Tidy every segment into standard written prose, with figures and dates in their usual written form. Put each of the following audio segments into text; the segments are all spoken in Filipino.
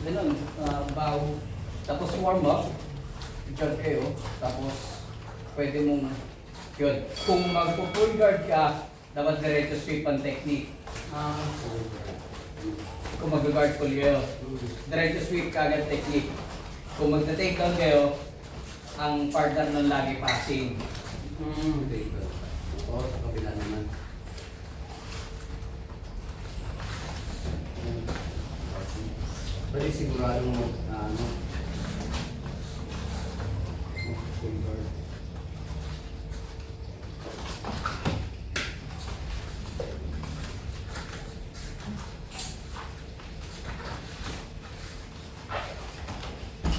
Ganun, bow. Tapos warm up, jog kayo. Tapos pwede mong, yun. Kung magpo-full guard ka, dapat diretso sweep ang technique. Kung mag-guard full kayo, diretso sweep ka agad technique. Kung magta-take down kayo, ang partner nun lagi passing. Okay. Oo, sa kabila naman. Pwede sigurado mo, full guard.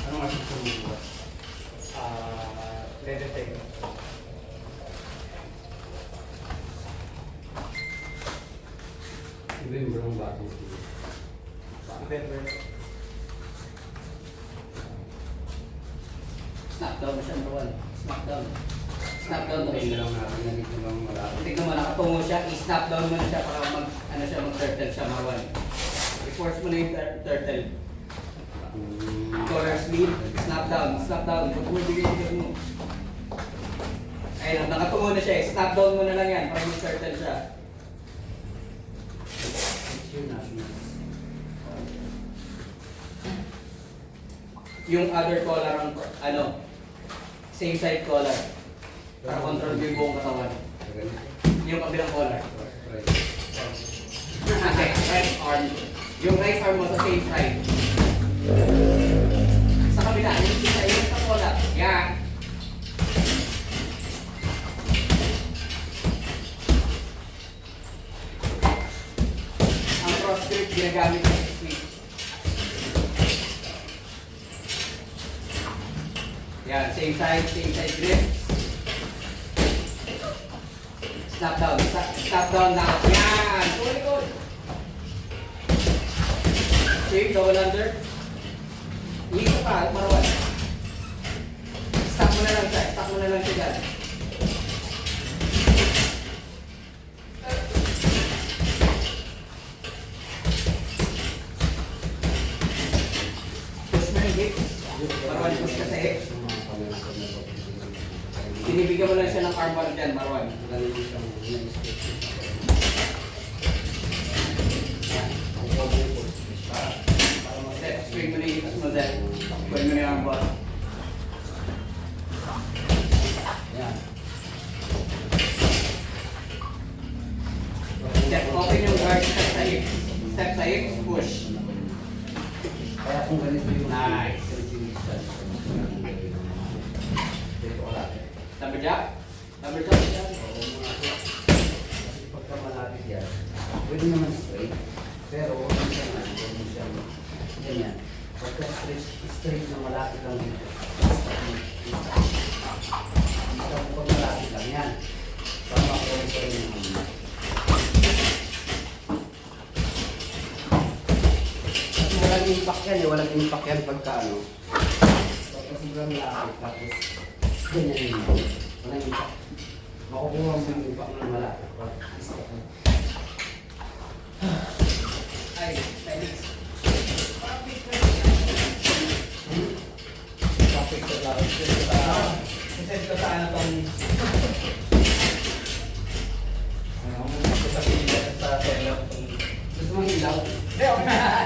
Ano nga siya sa bukas? Re-detect. Remember ang batong tuloy. Snap down mo siya, number one. Snap down. Snap down mo Tayo na siya. lang natin na dito lang malapit. Tignan mo, nakatungo siya, i-snap down mo na siya para mag-turtle siya, Marwan. I-force mo na yung turtle. Collar sleeve, snap down. Pag bumibigay mo. Ayun, nakatungo na siya, snap down mo na lang yan para mag-turtle siya. Yun natin. Yung other collar, same side collar. Para control mo yung buong katawan. Yung kabilang collar. Okay, right arm. Yung right arm mo sa same side. Sa kabila, yung isa, yung sa collar. Yan. Ang cross grip ginagamit sa sweep. Yan, same side grip. Snap down now. Yan, good. Sweep, double under. Liko pa, Marwan. Stop mo na lang siya dyan. Push mo yung hips. Marwan, push ka sa hips. Binibigyan mo lang siya ng armbar dyan, Marwan. Swing mo na yung hips mo dyan. Swing mo na yung armbar. Yan. Step open yung guard, step sa hips. Step sa hips, push. Kaya kung ganito yung Nice. dito ka lang. Double jump. Double jump yan. Kasi pagka malapit yan, pwede naman straight. Pero minsan nga, huwag mo siyang ganyan. Pagka straight na malapit lang dito, stop mo. Stop mo pag malapit lang yan. Para makuha ko rin yung ano. Kasi walang impact yan eh, walang impact yan pagka ano. Pagka sobrang lapit, tapos ganyan yun. Walang impact. Makukuha mo yung impact ng malapit. Stop mo. Ay, Felix. Topic ko lang. Send ko sa ano tong... Ano, sa pinila sa tela. Gusto mong ilaw? Hindi, okay.